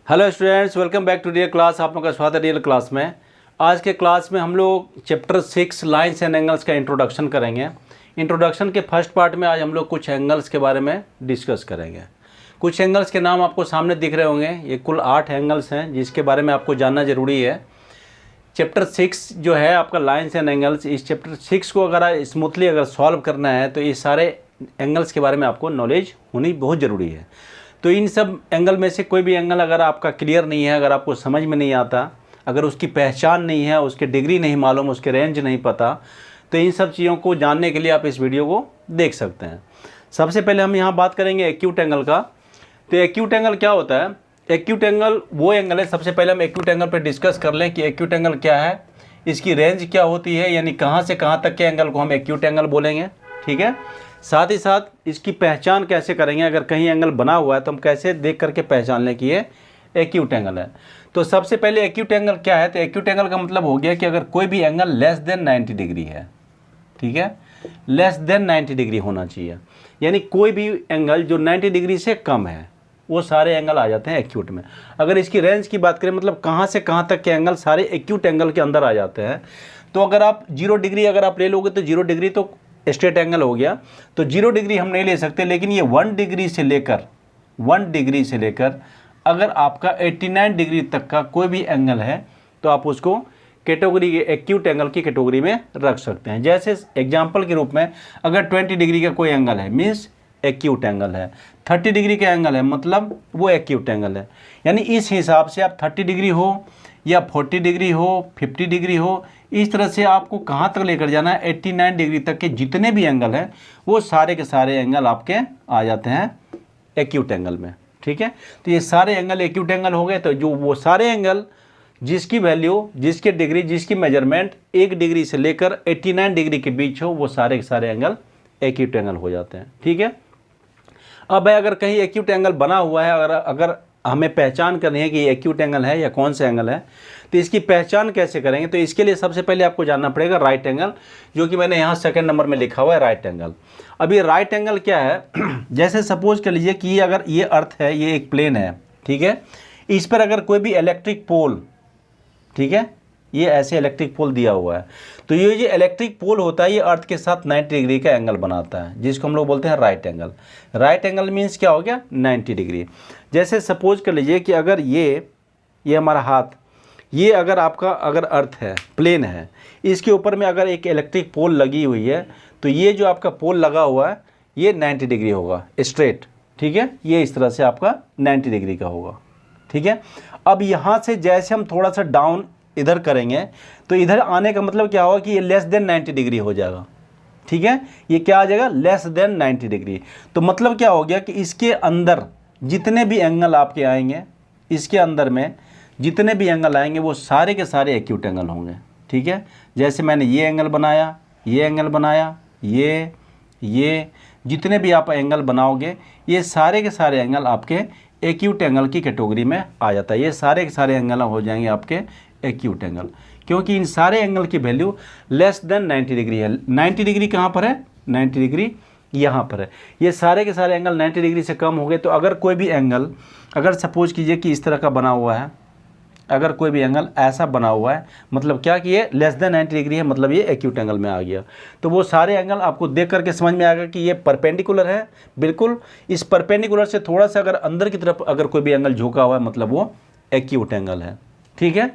Hello students, welcome back to dear class. आप लोगों का स्वागत है डियर क्लास में। आज के क्लास में हम लोग चैप्टर 6 लाइंस एंड एंगल्स का इंट्रोडक्शन करेंगे। इंट्रोडक्शन के फर्स्ट पार्ट में आज हम लोग कुछ एंगल्स के बारे में डिस्कस करेंगे। कुछ एंगल्स के नाम आपको सामने दिख रहे होंगे। ये कुल 8 एंगल्स हैं जिसके बारे में आपको जानना ज़रूरी है। चैप्टर 6 जो है आपका लाइंस एंड एंगल्स, इस चैप्टर 6 को अगर स्मूथली अगर सॉल्व करना है तो ये सारे एंगल्स के बारे में आपको नॉलेज होनी बहुत ज़रूरी है। तो इन सब एंगल में से कोई भी एंगल अगर आपका क्लियर नहीं है, अगर आपको समझ में नहीं आता, अगर उसकी पहचान नहीं है, उसके डिग्री नहीं मालूम, उसके रेंज नहीं पता, तो इन सब चीज़ों को जानने के लिए आप इस वीडियो को देख सकते हैं। सबसे पहले हम यहाँ बात करेंगे एक्यूट एंगल का। तो एक्यूट एंगल क्या होता है? एक्यूट एंगल वो एंगल है, सबसे पहले हम एक्यूट एंगल पर डिस्कस कर लें कि एक्यूट एंगल क्या है, इसकी रेंज क्या होती है, यानी कहाँ से कहाँ तक के एंगल को हम एक्यूट एंगल बोलेंगे। ठीक है, साथ ही साथ इसकी पहचान कैसे करेंगे, अगर कहीं एंगल बना हुआ है तो हम कैसे देख करके पहचान लें कि ये एक्यूट एंगल है। तो सबसे पहले एक्यूट एंगल क्या है? तो एक्यूट एंगल का मतलब हो गया कि अगर कोई भी एंगल लेस देन 90 डिग्री है, ठीक है, लेस देन 90 डिग्री होना चाहिए, यानी कोई भी एंगल जो 90 डिग्री से कम है वो सारे एंगल आ जाते हैं एक्यूट में। अगर इसकी रेंज की बात करें, मतलब कहाँ से कहाँ तक के एंगल सारे एक्यूट एंगल के अंदर आ जाते हैं। तो अगर आप 0 डिग्री अगर आप ले लोगे तो 0 डिग्री तो स्ट्रेट एंगल हो गया, तो 0 डिग्री हम नहीं ले सकते, लेकिन ये 1 डिग्री से लेकर अगर आपका 89 डिग्री तक का कोई भी एंगल है तो आप उसको कैटेगरी एक्यूट एंगल की कैटेगरी में रख सकते हैं। जैसे एग्जांपल के रूप में अगर 20 डिग्री का कोई एंगल है मीन्स एक्यूट एंगल है, 30 डिग्री का एंगल है मतलब वो एक्यूट एंगल है। यानी इस हिसाब से आप 30 डिग्री हो या 40 डिग्री हो, 50 डिग्री हो, इस तरह से आपको कहाँ तक लेकर जाना है, 89 डिग्री तक के जितने भी एंगल हैं वो सारे के सारे एंगल आपके आ जाते हैं एक्यूट एंगल में। ठीक है, तो ये सारे एंगल एक्यूट एंगल हो गए। तो जो वो सारे एंगल जिसकी वैल्यू, जिसके डिग्री, जिसकी मेजरमेंट 1 डिग्री से लेकर 89 डिग्री के बीच हो, वो सारे के सारे एंगल एक्यूट एंगल हो जाते हैं। ठीक है, अब अगर कहीं एक्यूट एंगल बना हुआ है, अगर हमें पहचान करनी है कि ये एक्यूट एंगल है या कौन सा एंगल है, तो इसकी पहचान कैसे करेंगे? तो इसके लिए सबसे पहले आपको जानना पड़ेगा राइट एंगल, जो कि मैंने यहाँ सेकंड नंबर में लिखा हुआ है राइट एंगल। अब ये राइट एंगल क्या है? जैसे सपोज कर लीजिए कि अगर ये अर्थ है, ये एक प्लेन है, ठीक है, इस पर अगर कोई भी इलेक्ट्रिक पोल, ठीक है, ये ऐसे इलेक्ट्रिक पोल दिया हुआ है, तो ये जो इलेक्ट्रिक पोल होता है ये अर्थ के साथ 90 डिग्री का एंगल बनाता है, जिसको हम लोग बोलते हैं right angle. Right angle means क्या हो गया? 90 डिग्री। जैसे सपोज कर लीजिए कि अगर ये हमारा हाथ, ये अगर आपका अगर अर्थ है, प्लेन है, इसके ऊपर में अगर एक इलेक्ट्रिक पोल लगी हुई है, तो ये जो आपका पोल लगा हुआ है ये 90 डिग्री होगा स्ट्रेट। ठीक है, ये इस तरह से आपका 90 डिग्री का होगा। ठीक है, अब यहाँ से जैसे हम थोड़ा सा डाउन इधर करेंगे तो इधर आने का मतलब क्या होगा कि ये लेस देन 90 डिग्री हो जाएगा। ठीक है, ये क्या आ जाएगा? Less than 90 degree. तो मतलब क्या हो गया कि इसके अंदर जितने भी एंगल आपके आएंगे, इसके अंदर में जितने भी एंगल आएंगे वो सारे के सारे एक्यूट एंगल होंगे। ठीक है, जैसे मैंने ये एंगल बनाया, ये एंगल बनाया, ये जितने भी आप एंगल बनाओगे ये सारे के सारे एंगल आपके एक्यूट एंगल की कैटेगरी में आ जाता है। ये सारे के सारे एंगल हो जाएंगे आपके एक्यूट एंगल, क्योंकि इन सारे एंगल की वैल्यू लेस देन 90 डिग्री है। 90 डिग्री कहाँ पर है? 90 डिग्री यहाँ पर है। ये सारे के सारे एंगल 90 डिग्री से कम हो गए। तो अगर कोई भी एंगल, अगर सपोज कीजिए कि इस तरह का बना हुआ है, अगर कोई भी एंगल ऐसा बना हुआ है, मतलब क्या कि ये लेस देन 90 डिग्री है, मतलब ये एक्यूट एंगल में आ गया। तो वो सारे एंगल आपको देख करके समझ में आएगा कि ये परपेंडिकुलर है, बिल्कुल इस परपेंडिकुलर से थोड़ा सा अगर अंदर की तरफ अगर कोई भी एंगल झुका हुआ है मतलब वो एक्यूट एंगल है। ठीक है,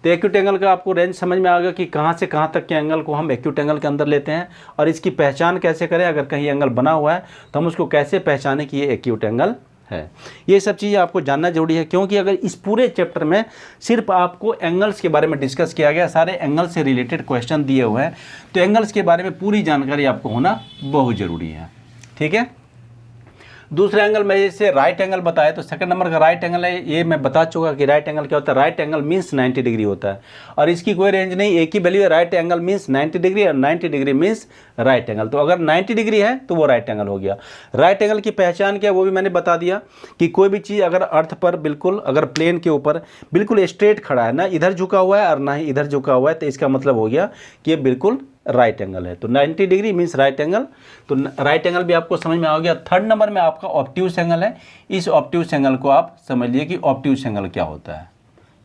तो एक्यूट एंगल का आपको रेंज समझ में आ गया कि कहाँ से कहाँ तक के एंगल को हम एक्यूट एंगल के अंदर लेते हैं और इसकी पहचान कैसे करें। अगर कहीं एंगल बना हुआ है तो हम उसको कैसे पहचानें कि ये एक्यूट एंगल है। ये सब चीज़ें आपको जानना जरूरी है, क्योंकि अगर इस पूरे चैप्टर में सिर्फ आपको एंगल्स के बारे में डिस्कस किया गया, सारे एंगल से रिलेटेड क्वेश्चन दिए हुए हैं, तो एंगल्स के बारे में पूरी जानकारी आपको होना बहुत ज़रूरी है। ठीक है, दूसरा एंगल मैं जैसे राइट एंगल बताया, तो सेकंड नंबर का राइट एंगल है, ये मैं बता चुका कि राइट एंगल क्या होता है। राइट एंगल मीन्स 90 डिग्री होता है और इसकी कोई रेंज नहीं, एक ही वैल्यू है। राइट एंगल मीन्स 90 डिग्री और 90 डिग्री मीन्स राइट एंगल। तो अगर 90 डिग्री है तो वो राइट एंगल हो गया। राइट एंगल की पहचान क्या, वो भी मैंने बता दिया कि कोई भी चीज़ अगर अर्थ पर बिल्कुल, अगर प्लेन के ऊपर बिल्कुल स्ट्रेट खड़ा है, ना इधर झुका हुआ है और ना ही इधर झुका हुआ है, तो इसका मतलब हो गया कि ये बिल्कुल राइट एंगल है। तो 90 डिग्री मीन्स राइट एंगल। तो राइट एंगल भी आपको समझ में आ गया। थर्ड नंबर में आपका ऑब्ट्यूस एंगल है। इस ऑब्ट्यूस एंगल को आप समझ लिए कि ऑब्ट्यूस एंगल क्या होता है।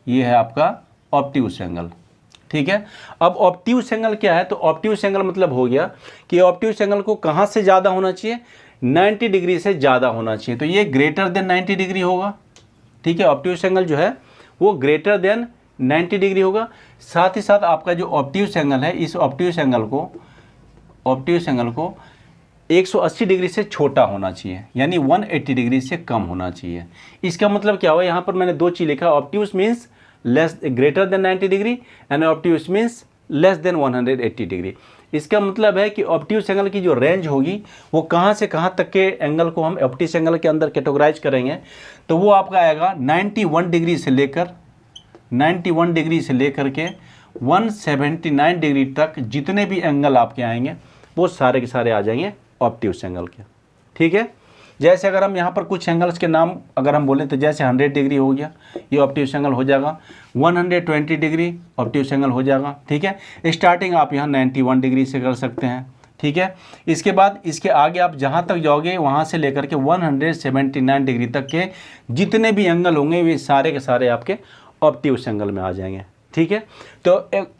ये है आपका ऑब्ट्यूस एंगल, ठीक है। अब ऑब्ट्यूस एंगल क्या है, तो ऑब्ट्यूस एंगल मतलब हो गया कि ऑब्ट्यूस एंगल को कहाँ से ज़्यादा होना चाहिए, 90 डिग्री से ज़्यादा होना चाहिए। तो ये ग्रेटर देन 90 डिग्री होगा, ठीक है। ऑब्ट्यूस एंगल जो है वो ग्रेटर देन 90 डिग्री होगा। साथ ही साथ आपका जो ऑब्ट्यूस एंगल है, इस ऑब्ट्यूस एंगल को 180 डिग्री से छोटा होना चाहिए, यानी 180 डिग्री से कम होना चाहिए। इसका मतलब क्या हुआ, यहाँ पर मैंने दो चीज़ लिखा, obtuse means less greater than 90 degree and obtuse means less than 180 degree. इसका मतलब है कि ऑब्ट्यूस एंगल की जो रेंज होगी वो कहाँ से कहाँ तक के एंगल को हम ऑब्ट्यूस एंगल के अंदर कैटेगराइज करेंगे, तो वो आपका आएगा 91 डिग्री से लेकर 179 डिग्री तक जितने भी एंगल आपके आएंगे वो सारे के सारे आ जाएंगे ऑब्ट्यूस एंगल के, ठीक है। जैसे अगर हम यहाँ पर कुछ एंगल्स के नाम अगर हम बोलें तो जैसे 100 डिग्री हो गया, ये ऑब्ट्यूस एंगल हो जाएगा। 120 डिग्री ऑब्ट्यूस एंगल हो जाएगा, ठीक है। स्टार्टिंग आप यहाँ 91 डिग्री से कर सकते हैं, ठीक है। इसके बाद इसके आगे आप जहाँ तक जाओगे वहाँ से लेकर के 179 डिग्री तक के जितने भी एंगल होंगे वे सारे के सारे आपके ऑब्ट्यूस एंगल में आ जाएंगे, ठीक है। तो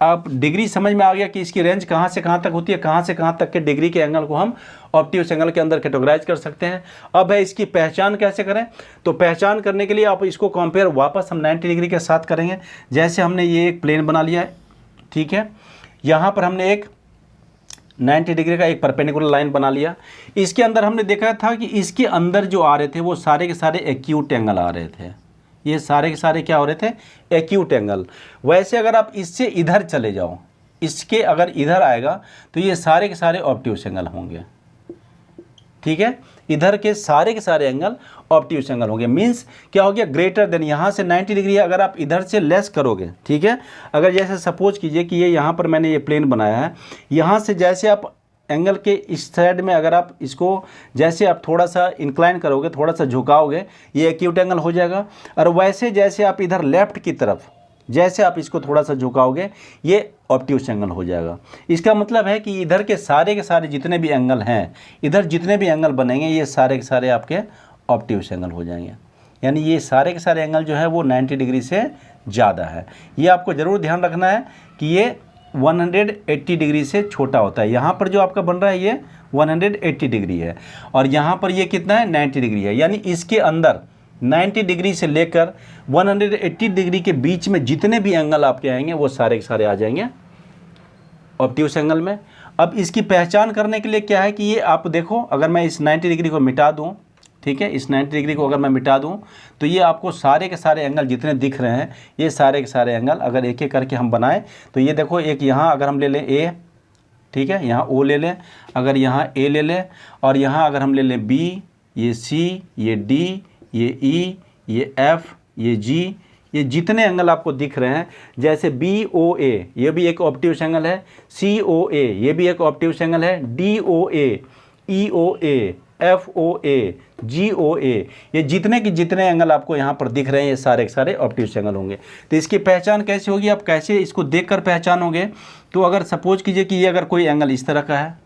आप डिग्री समझ में आ गया कि इसकी रेंज कहाँ से कहाँ तक होती है, कहाँ से कहाँ तक के डिग्री के एंगल को हम ऑब्ट्यूस एंगल के अंदर कैटेगराइज कर सकते हैं। अब है इसकी पहचान कैसे करें, तो पहचान करने के लिए आप इसको कंपेयर वापस हम 90 डिग्री के साथ करेंगे। जैसे हमने ये एक प्लेन बना लिया है, ठीक है। यहाँ पर हमने एक 90 डिग्री का एक परपेंडिकुलर लाइन बना लिया। इसके अंदर हमने देखा था कि इसके अंदर जो आ रहे थे वो सारे के सारे एक्यूट एंगल आ रहे थे। ये सारे के सारे क्या हो रहे थे, एक्यूट एंगल। वैसे अगर आप इससे इधर चले जाओ, इसके अगर इधर आएगा तो ये सारे के सारे ऑब्ट्यूस एंगल होंगे, ठीक है। इधर के सारे एंगल ऑब्ट्यूस एंगल होंगे। मींस क्या हो गया, ग्रेटर देन, यहाँ से 90 डिग्री अगर आप इधर से लेस करोगे, ठीक है। अगर जैसे सपोज कीजिए कि ये यहाँ पर मैंने ये प्लेन बनाया है, यहाँ से जैसे आप एंगल के इस साइड में अगर आप इसको जैसे आप थोड़ा सा इंक्लाइन करोगे, थोड़ा सा झुकाओगे, ये एक्यूट एंगल हो जाएगा। और वैसे जैसे आप इधर लेफ्ट की तरफ जैसे आप इसको थोड़ा सा झुकाओगे ये ऑब्ट्यूस एंगल हो जाएगा। इसका मतलब है कि इधर के सारे जितने भी एंगल हैं, इधर जितने भी एंगल बनेंगे ये सारे के सारे आपके ऑब्ट्यूस एंगल हो जाएंगे। यानी ये सारे के सारे एंगल जो है वो 90 डिग्री से ज़्यादा है। ये आपको ज़रूर ध्यान रखना है कि ये 180 डिग्री से छोटा होता है। यहाँ पर जो आपका बन रहा है ये 180 डिग्री है और यहाँ पर ये कितना है, 90 डिग्री है। यानी इसके अंदर 90 डिग्री से लेकर 180 डिग्री के बीच में जितने भी एंगल आपके आएंगे वो सारे के सारे आ जाएंगे ऑब्ट्यूस एंगल में। अब इसकी पहचान करने के लिए क्या है कि ये आप देखो, अगर मैं इस 90 डिग्री को मिटा दूं, ठीक है, इस 90 डिग्री को अगर मैं मिटा दूं तो ये आपको सारे के सारे एंगल जितने दिख रहे हैं ये सारे के सारे एंगल अगर एक एक करके हम बनाएं तो ये देखो, एक यहाँ अगर हम ले लें ए, ठीक है, यहाँ ओ ले लें, अगर यहाँ ए ले लें और यहाँ अगर हम ले लें बी, ये सी, ये डी, ये ई, ये एफ, ये जी, ये जितने एंगल आपको दिख रहे हैं, जैसे बी ओ ए ये भी एक ऑब्ट्यूस एंगल है, सी ओ ए ये भी एक ऑब्ट्यूस एंगल है, डी ओ ए, ई ओ ए, एफ ओ ए, जी ओ ए, ये जितने के जितने एंगल आपको यहाँ पर दिख रहे हैं ये सारे के सारे ऑब्ट्यूस एंगल होंगे। तो इसकी पहचान कैसे होगी, आप कैसे इसको देखकर पहचानोगे, तो अगर सपोज कीजिए कि ये अगर कोई एंगल इस तरह का है,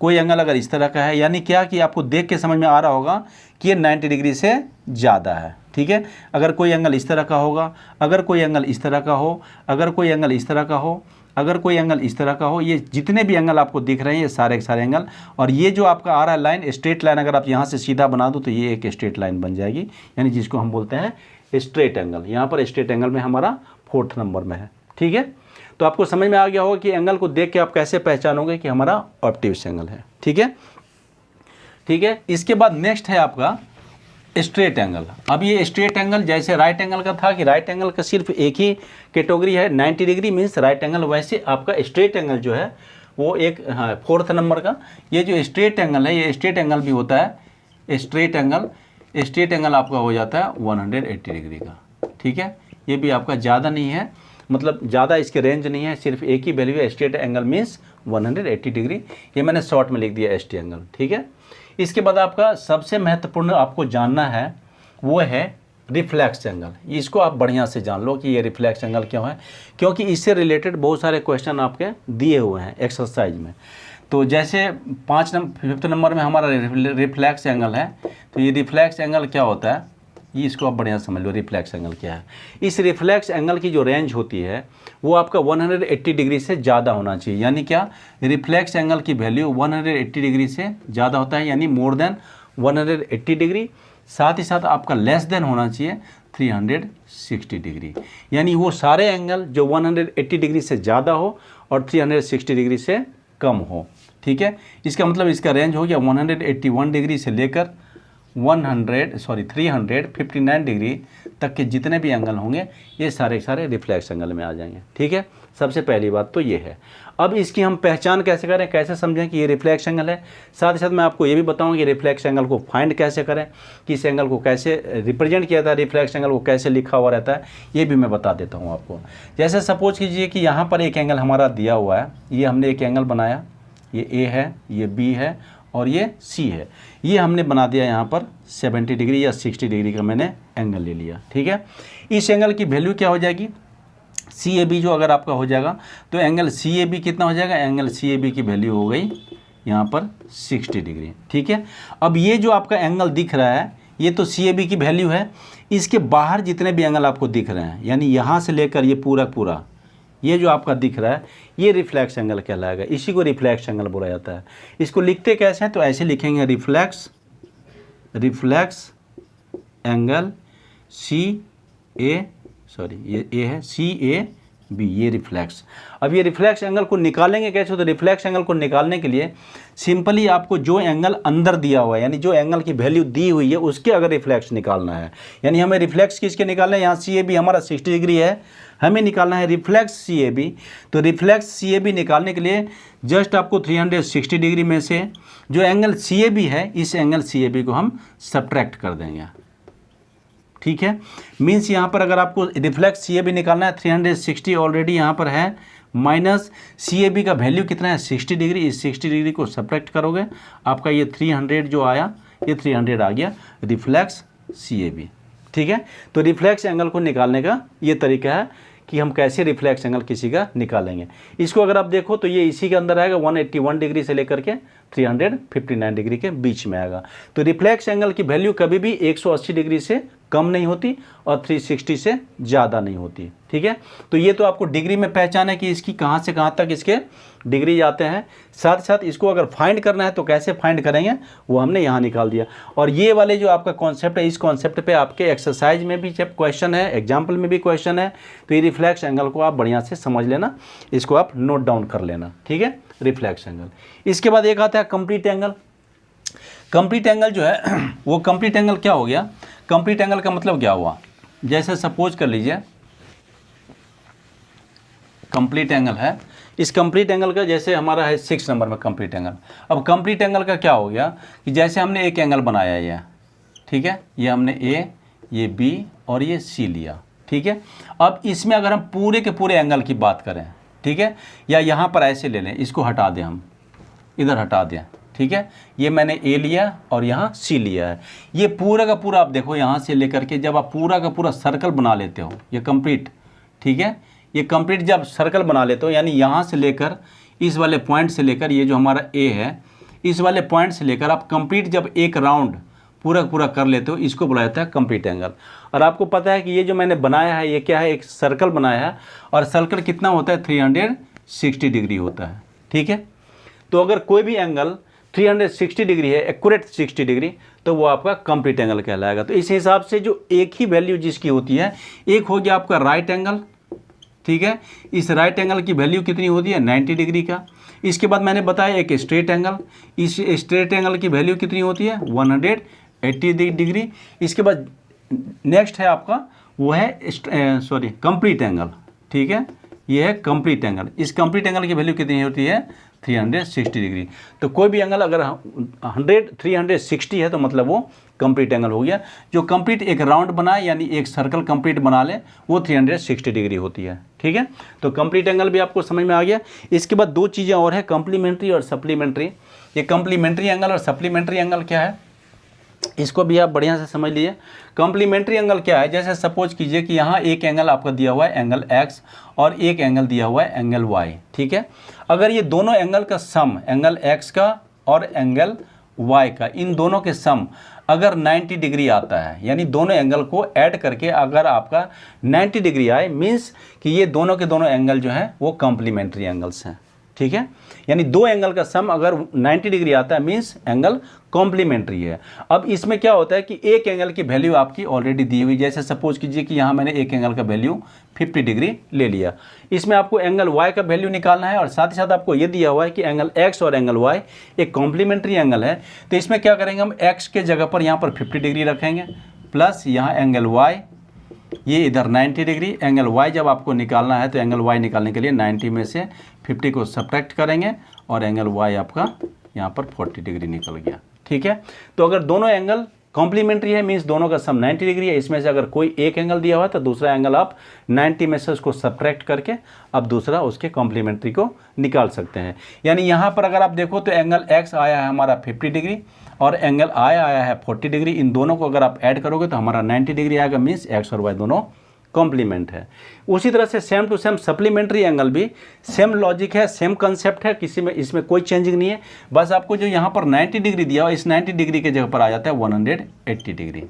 कोई एंगल अगर इस तरह का है, यानी क्या कि आपको देख के समझ में आ रहा होगा कि ये 90 डिग्री से ज़्यादा है, ठीक है। अगर कोई एंगल इस तरह का होगा, अगर कोई एंगल इस तरह का हो, अगर कोई एंगल इस तरह का हो, अगर कोई एंगल इस तरह का हो, ये जितने भी एंगल आपको दिख रहे हैं ये सारे के सारे एंगल। और ये जो आपका आ रहा है लाइन, स्ट्रेट लाइन, अगर आप यहाँ से सीधा बना दो तो ये एक स्ट्रेट लाइन बन जाएगी, यानी जिसको हम बोलते हैं स्ट्रेट एंगल। यहाँ पर स्ट्रेट एंगल में हमारा 4th नंबर में है, ठीक है। तो आपको समझ में आ गया होगा कि एंगल को देख के आप कैसे पहचानोगे कि हमारा ऑब्ट्यूस एंगल है, ठीक है, ठीक है। इसके बाद नेक्स्ट है आपका स्ट्रेट एंगल। अब ये स्ट्रेट एंगल जैसे राइट एंगल का था कि राइट एंगल का सिर्फ एक ही कैटेगरी है, 90 डिग्री मीन्स राइट एंगल, वैसे आपका स्ट्रेट एंगल जो है वो एक 4th नंबर का ये जो स्ट्रेट एंगल है, ये स्ट्रेट एंगल भी होता है। स्ट्रेट एंगल आपका हो जाता है 180 डिग्री का, ठीक है। ये भी आपका ज़्यादा नहीं है, मतलब ज़्यादा इसके रेंज नहीं है, सिर्फ एक ही वैल्यू है, स्ट्रेट एंगल मीन्स 180 डिग्री। ये मैंने शॉर्ट में लिख दिया एसटी एंगल, ठीक है। इसके बाद आपका सबसे महत्वपूर्ण आपको जानना है वो है रिफ्लेक्स एंगल, इसको आप बढ़िया से जान लो कि ये रिफ्लेक्स एंगल क्या है, क्योंकि इससे रिलेटेड बहुत सारे क्वेश्चन आपके दिए हुए हैं एक्सरसाइज में। तो जैसे 5th नंबर में हमारा रिफ्लेक्स एंगल है, तो ये रिफ्लेक्स एंगल क्या होता है, ये इसको आप बढ़िया समझ लो रिफ्लेक्स एंगल क्या है। इस रिफ्लेक्स एंगल की जो रेंज होती है वो आपका 180 डिग्री से ज़्यादा होना चाहिए। यानी क्या, रिफ्लेक्स एंगल की वैल्यू 180 डिग्री से ज़्यादा होता है, यानी मोर देन 180 डिग्री। साथ ही साथ आपका लेस देन होना चाहिए 360 डिग्री, यानी वो सारे एंगल जो 180 डिग्री से ज़्यादा हो और 360 डिग्री से कम हो। ठीक है, इसका मतलब इसका रेंज हो गया 181 डिग्री से लेकर 359 डिग्री तक के जितने भी एंगल होंगे ये सारे सारे रिफ्लेक्स एंगल में आ जाएंगे। ठीक है, सबसे पहली बात तो ये है। अब इसकी हम पहचान कैसे करें, कैसे समझें कि ये रिफ्लेक्स एंगल है। साथ ही साथ मैं आपको ये भी बताऊंगा कि रिफ्लेक्स एंगल को फाइंड कैसे करें, कि इस एंगल को कैसे रिप्रेजेंट किया था, रिफ्लेक्स एंगल को कैसे लिखा हुआ रहता है, ये भी मैं बता देता हूँ आपको। जैसे सपोज कीजिए कि यहाँ पर एक एंगल हमारा दिया हुआ है, ये हमने एक एंगल बनाया, ये ए है, ये बी है और ये सी है। ये हमने बना दिया यहाँ पर 70 डिग्री या 60 डिग्री का मैंने एंगल ले लिया। ठीक है, इस एंगल की वैल्यू क्या हो जाएगी, सी ए बी जो अगर आपका हो जाएगा तो एंगल सी ए बी कितना हो जाएगा, एंगल सी ए बी की वैल्यू हो गई यहाँ पर 60 डिग्री। ठीक है, अब ये जो आपका एंगल दिख रहा है ये तो सी ए बी की वैल्यू है। इसके बाहर जितने भी एंगल आपको दिख रहे हैं, यानी यहाँ से लेकर ये पूरा ये जो आपका दिख रहा है ये रिफ्लेक्स एंगल कहलाएगा, इसी को रिफ्लेक्स एंगल बोला जाता है। इसको लिखते कैसे हैं, तो ऐसे लिखेंगे रिफ्लेक्स एंगल ये ए है सी ए बी, ये रिफ्लेक्स। अब ये रिफ्लेक्स एंगल को निकालेंगे कैसे, तो रिफ्लेक्स एंगल को निकालने के लिए सिंपली आपको जो एंगल अंदर दिया हुआ है, यानी जो एंगल की वैल्यू दी हुई है उसके अगर रिफ्लेक्स निकालना है, यानी हमें रिफ्लेक्स किसके निकालना है, यहाँ सी ए बी हमारा 60 डिग्री है, हमें निकालना है रिफ्लेक्स सी ए बी। तो रिफ्लेक्स सी ए बी निकालने के लिए जस्ट आपको 360 डिग्री में से जो एंगल सी ए बी है, इस एंगल सी ए बी को हम सब्ट्रैक्ट कर देंगे। ठीक है, मीन्स यहाँ पर अगर आपको रिफ्लेक्स सी ए बी निकालना है, 360 ऑलरेडी यहाँ पर है, माइनस सी ए बी का वैल्यू कितना है 60 डिग्री, इस 60 डिग्री को सब्ट्रैक्ट करोगे आपका ये 300 जो आया, ये 300 आ गया रिफ्लेक्स सी ए बी। ठीक है, तो रिफ्लेक्स एंगल को निकालने का ये तरीका है कि हम कैसे रिफ्लेक्स एंगल किसी का निकालेंगे। इसको अगर आप देखो तो ये इसी के अंदर आएगा, 181 डिग्री से लेकर के 359 डिग्री के बीच में आएगा। तो रिफ्लेक्स एंगल की वैल्यू कभी भी 180 डिग्री से कम नहीं होती और 360 से ज़्यादा नहीं होती। ठीक है, तो ये तो आपको डिग्री में पहचान है कि इसकी कहाँ से कहाँ तक इसके डिग्री जाते हैं। साथ साथ इसको अगर फाइंड करना है तो कैसे फाइंड करेंगे वो हमने यहाँ निकाल दिया। और ये वाले जो आपका कॉन्सेप्ट है, इस कॉन्सेप्ट पे आपके एक्सरसाइज में भी जब क्वेश्चन है, एग्जाम्पल में भी क्वेश्चन है, तो ये रिफ्लेक्स एंगल को आप बढ़िया से समझ लेना, इसको आप नोट डाउन कर लेना। ठीक है, रिफ्लेक्स एंगल। इसके बाद एक आता है कंप्लीट एंगल। कंप्लीट एंगल जो है वो कंप्लीट एंगल क्या हो गया, कंप्लीट एंगल का मतलब क्या हुआ, जैसे सपोज कर लीजिए कंप्लीट एंगल है, इस कंप्लीट एंगल का जैसे हमारा है 6 नंबर में कंप्लीट एंगल। अब कंप्लीट एंगल का क्या हो गया कि जैसे हमने एक एंगल बनाया ये, ठीक है, ये हमने ए, ये बी और ये सी लिया। ठीक है, अब इसमें अगर हम पूरे के पूरे एंगल की बात करें, ठीक है, या यहाँ पर ऐसे ले लें, इसको हटा दें, हम इधर हटा दें। ठीक है, ये मैंने ए लिया और यहाँ सी लिया है, ये पूरा का पूरा आप देखो यहाँ से लेकर के जब आप पूरा का पूरा सर्कल बना लेते हो, ये कंप्लीट, ठीक है, ये कंप्लीट जब सर्कल बना लेते हो, यानी यहाँ से लेकर इस वाले पॉइंट से लेकर ये जो हमारा ए है, इस वाले पॉइंट से लेकर आप कंप्लीट जब एक राउंड पूरा पूरा कर लेते हो, इसको बुलाया जाता है कंप्लीट एंगल। और आपको पता है कि ये जो मैंने बनाया है ये क्या है, एक सर्कल बनाया है और सर्कल कितना होता है 360 डिग्री होता है। ठीक है, तो अगर कोई भी एंगल 360 डिग्री है, एक्यूरेट 60 डिग्री, तो वो आपका कंप्लीट एंगल कहलाएगा। तो इस हिसाब से जो एक ही वैल्यू जिसकी होती है, एक हो गया आपका राइट एंगल, ठीक है, इस राइट एंगल की वैल्यू कितनी होती है 90 डिग्री का। इसके बाद मैंने बताया एक स्ट्रेट एंगल, इस स्ट्रेट एंगल की वैल्यू कितनी होती है 180 डिग्री। इसके बाद नेक्स्ट है आपका वो है कंप्लीट एंगल। ठीक है, ये है कंप्लीट एंगल, इस कंप्लीट एंगल की वैल्यू कितनी होती है 360 डिग्री। तो कोई भी एंगल अगर 360 है तो मतलब वो कंप्लीट एंगल हो गया। जो कंप्लीट एक राउंड बनाए यानी एक सर्कल कंप्लीट बना ले, वो 360 डिग्री होती है। ठीक है, तो कंप्लीट एंगल भी आपको समझ में आ गया। इसके बाद दो चीज़ें और है, कॉम्प्लीमेंट्री और सप्लीमेंट्री। ये कॉम्प्लीमेंट्री एंगल और सप्लीमेंट्री एंगल क्या है, इसको भी आप बढ़िया से समझ लीजिए। कॉम्प्लीमेंट्री एंगल क्या है, जैसे सपोज कीजिए कि यहाँ एक एंगल आपका दिया हुआ है एंगल एक्स और एक एंगल दिया हुआ है एंगल वाई, ठीक है। अगर ये दोनों एंगल का सम, एंगल एक्स का और एंगल वाई का, इन दोनों के सम अगर 90 डिग्री आता है, यानी दोनों एंगल को ऐड करके अगर आपका 90 डिग्री आए, मीन्स कि ये दोनों के दोनों एंगल जो है वो कॉम्प्लीमेंट्री एंगल्स हैं, ठीक है। यानी दो एंगल का सम अगर 90 डिग्री आता है मीन्स एंगल कॉम्प्लीमेंट्री है। अब इसमें क्या होता है कि एक एंगल की वैल्यू आपकी ऑलरेडी दी हुई, जैसे सपोज कीजिए कि यहाँ मैंने एक एंगल का वैल्यू 50 डिग्री ले लिया। इसमें आपको एंगल वाई का वैल्यू निकालना है और साथ ही साथ आपको ये दिया हुआ है कि एंगल एक्स और एंगल वाई एक कॉम्प्लीमेंट्री एंगल है। तो इसमें क्या करेंगे, हम एक्स के जगह पर यहाँ पर 50 डिग्री रखेंगे प्लस यहाँ एंगल वाई, ये इधर 90 डिग्री। एंगल वाई जब आपको निकालना है तो एंगल वाई निकालने के लिए 90 में से 50 को सब्ट्रैक्ट करेंगे और एंगल वाई आपका यहाँ पर 40 डिग्री निकल गया, ठीक है। तो अगर दोनों एंगल कॉम्प्लीमेंट्री है मीन्स दोनों का सम 90 डिग्री है, इसमें से अगर कोई एक एंगल दिया हुआ है तो दूसरा एंगल आप 90 में से उसको सब्ट्रैक्ट करके अब दूसरा उसके कॉम्प्लीमेंट्री को निकाल सकते हैं। यानी यहाँ पर अगर आप देखो तो एंगल एक्स आया है हमारा 50 डिग्री और एंगल आया है 40 डिग्री। इन दोनों को अगर आप ऐड करोगे तो हमारा 90 डिग्री आएगा, मीन्स एक्स और वाई दोनों कॉम्प्लीमेंट है। उसी तरह से same to same supplementary angle भी सेम लॉजिक है, सेम कंसेप्ट है, किसी में इसमें कोई चेंजिंग नहीं है। बस आपको जो यहाँ पर 90 डिग्री दिया हुआ इस 90 डिग्री के जगह पर आ जाता है 180 डिग्री,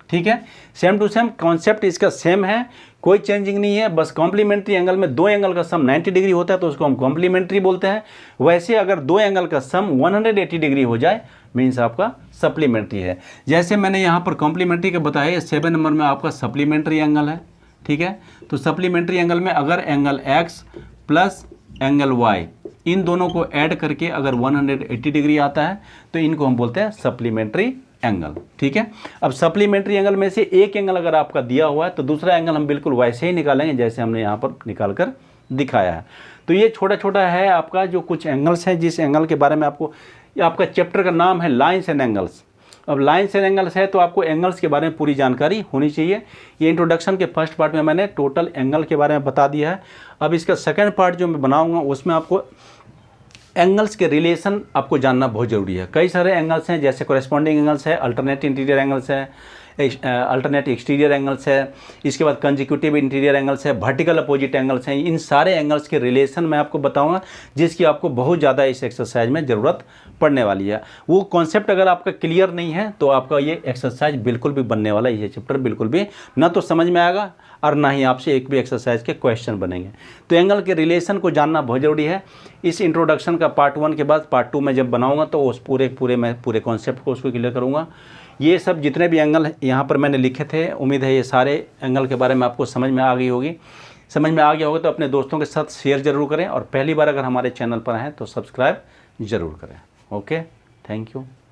ठीक है। सेम टू सेम कॉन्सेप्ट इसका सेम है, कोई चेंजिंग नहीं है। बस कॉम्प्लीमेंट्री एंगल में दो एंगल का सम 90 डिग्री होता है तो उसको हम कॉम्प्लीमेंट्री बोलते हैं। वैसे अगर दो एंगल का सम 180 डिग्री हो जाए मीन्स आपका सप्लीमेंट्री है। जैसे मैंने यहाँ पर कॉम्प्लीमेंट्री का बताया 7 नंबर में आपका सप्लीमेंट्री एंगल है, ठीक है। तो सप्लीमेंट्री एंगल में अगर angle x plus angle y इन दोनों को ऐड करके अगर 180 डिग्री आता है तो इनको हम बोलते हैं सप्लीमेंट्री एंगल, ठीक है। अब सप्लीमेंट्री एंगल में से एक एंगल अगर आपका दिया हुआ है तो दूसरा एंगल हम बिल्कुल वैसे ही निकालेंगे जैसे हमने यहाँ पर निकाल कर दिखाया है। तो ये छोटा छोटा है आपका जो कुछ एंगल्स हैं, जिस एंगल के बारे में आपको, आपका चैप्टर का नाम है लाइन्स एंड एंगल्स। अब लाइन्स एंड एंगल्स है तो आपको एंगल्स के बारे में पूरी जानकारी होनी चाहिए। ये इंट्रोडक्शन के फर्स्ट पार्ट में मैंने टोटल एंगल के बारे में बता दिया है। अब इसका सेकंड पार्ट जो मैं बनाऊंगा उसमें आपको एंगल्स के रिलेशन आपको जानना बहुत ज़रूरी है। कई सारे एंगल्स हैं, जैसे कॉरेस्पॉन्डिंग एंगल्स है, अल्टरनेट इंटीरियर एंगल्स है, अल्टरनेट एक्सटीरियर एंगल्स है, इसके बाद कंजिक्यूटिव इंटीरियर एंगल्स है, वर्टिकल अपोजिट एंगल्स हैं। इन सारे एंगल्स के रिलेशन मैं आपको बताऊंगा जिसकी आपको बहुत ज़्यादा इस एक्सरसाइज में ज़रूरत पड़ने वाली है। वो कॉन्सेप्ट अगर आपका क्लियर नहीं है तो आपका ये एक्सरसाइज बिल्कुल भी बनने वाला, ये चैप्टर बिल्कुल भी ना तो समझ में आएगा और ना ही आपसे एक भी एक्सरसाइज के क्वेश्चन बनेंगे। तो एंगल के रिलेशन को जानना बहुत ज़रूरी है। इस इंट्रोडक्शन का पार्ट 1 के बाद पार्ट 2 में जब बनाऊंगा तो उस पूरे कॉन्सेप्ट को उसको क्लियर करूँगा। ये सब जितने भी एंगल यहाँ पर मैंने लिखे थे, उम्मीद है ये सारे एंगल के बारे में आपको समझ में आ गई होगी। समझ में आ गया होगा तो अपने दोस्तों के साथ शेयर ज़रूर करें और पहली बार अगर हमारे चैनल पर आएँ तो सब्सक्राइब ज़रूर करें। Okay, thank you.